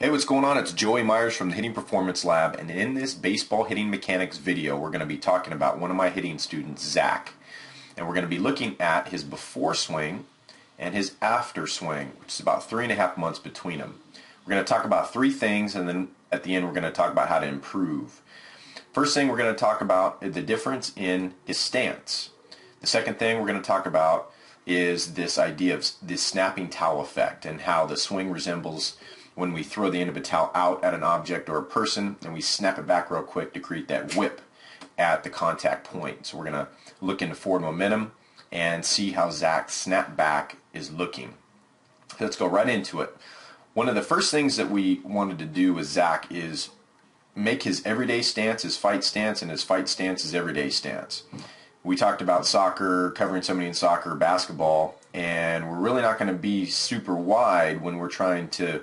Hey, what's going on? It's Joey Myers from the Hitting Performance Lab, and in this baseball hitting mechanics video, we're going to be talking about one of my hitting students, Zach. And we're going to be looking at his before swing and his after swing, which is about 3.5 months between them. We're going to talk about three things, and then at the end we're going to talk about how to improve. First thing we're going to talk about is the difference in his stance. The second thing we're going to talk about is this idea of this snapping towel effect and how the swing resembles when we throw the end of a towel out at an object or a person and we snap it back real quick to create that whip at the contact point. So we're going to look into forward momentum and see how Zach's snap back is looking. Let's go right into it. One of the first things that we wanted to do with Zach is make his everyday stance his fight stance and his fight stance his everyday stance. We talked about soccer, covering somebody in soccer, basketball, and we're really not going to be super wide when we're trying to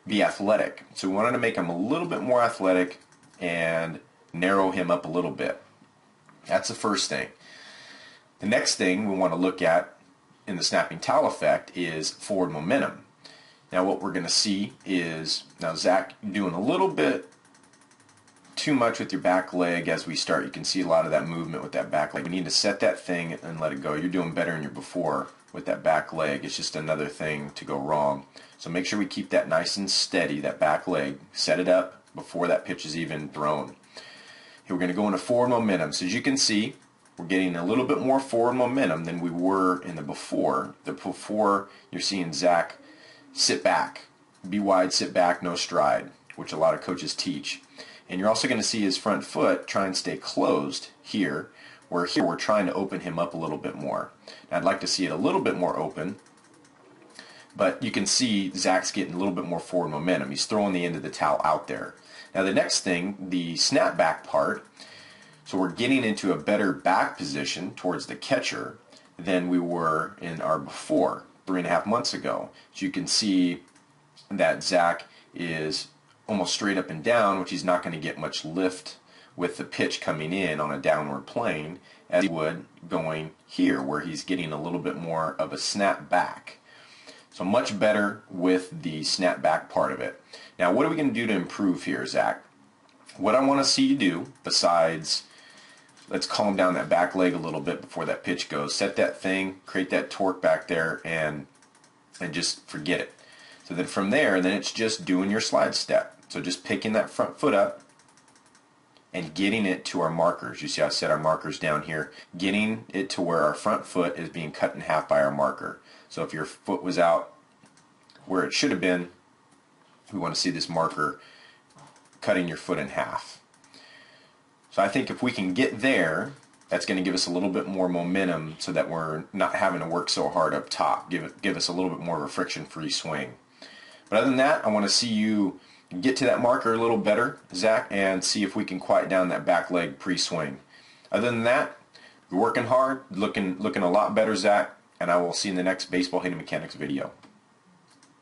be athletic. So we wanted to make him a little bit more athletic and narrow him up a little bit. That's the first thing. The next thing we want to look at in the snapping towel effect is forward momentum. Now what we're going to see is, now Zach doing a little bit too much with your back leg as we start. You can see a lot of that movement with that back leg. We need to set that thing and let it go. You're doing better in your before with that back leg. It's just another thing to go wrong. So make sure we keep that nice and steady, that back leg. Set it up before that pitch is even thrown. Here we're going to go into forward momentum. So as you can see, we're getting a little bit more forward momentum than we were in the before. The before, you're seeing Zach sit back, be wide, sit back, no stride, which a lot of coaches teach. And you're also going to see his front foot try and stay closed here, where here we're trying to open him up a little bit more. Now, I'd like to see it a little bit more open, but you can see Zach's getting a little bit more forward momentum. He's throwing the end of the towel out there. Now the next thing, the snap back part, so we're getting into a better back position towards the catcher than we were in our before, 3.5 months ago. So you can see that Zach is almost straight up and down, which he's not going to get much lift with the pitch coming in on a downward plane as he would going here, where he's getting a little bit more of a snap back. So much better with the snap back part of it. Now what are we going to do to improve here, Zach? What I want to see you do, besides let's calm down that back leg a little bit before that pitch goes, set that thing, create that torque back there, and just forget it. So then from there, then it's just doing your slide step. So just picking that front foot up and getting it to our markers. You see I set our markers down here. Getting it to where our front foot is being cut in half by our marker. So if your foot was out where it should have been, we want to see this marker cutting your foot in half. So I think if we can get there, that's going to give us a little bit more momentum so that we're not having to work so hard up top. Give us a little bit more of a friction-free swing. But other than that, I want to see you get to that marker a little better, Zach, and see if we can quiet down that back leg pre-swing. Other than that, you're working hard, looking a lot better, Zach, and I will see you in the next baseball hitting mechanics video.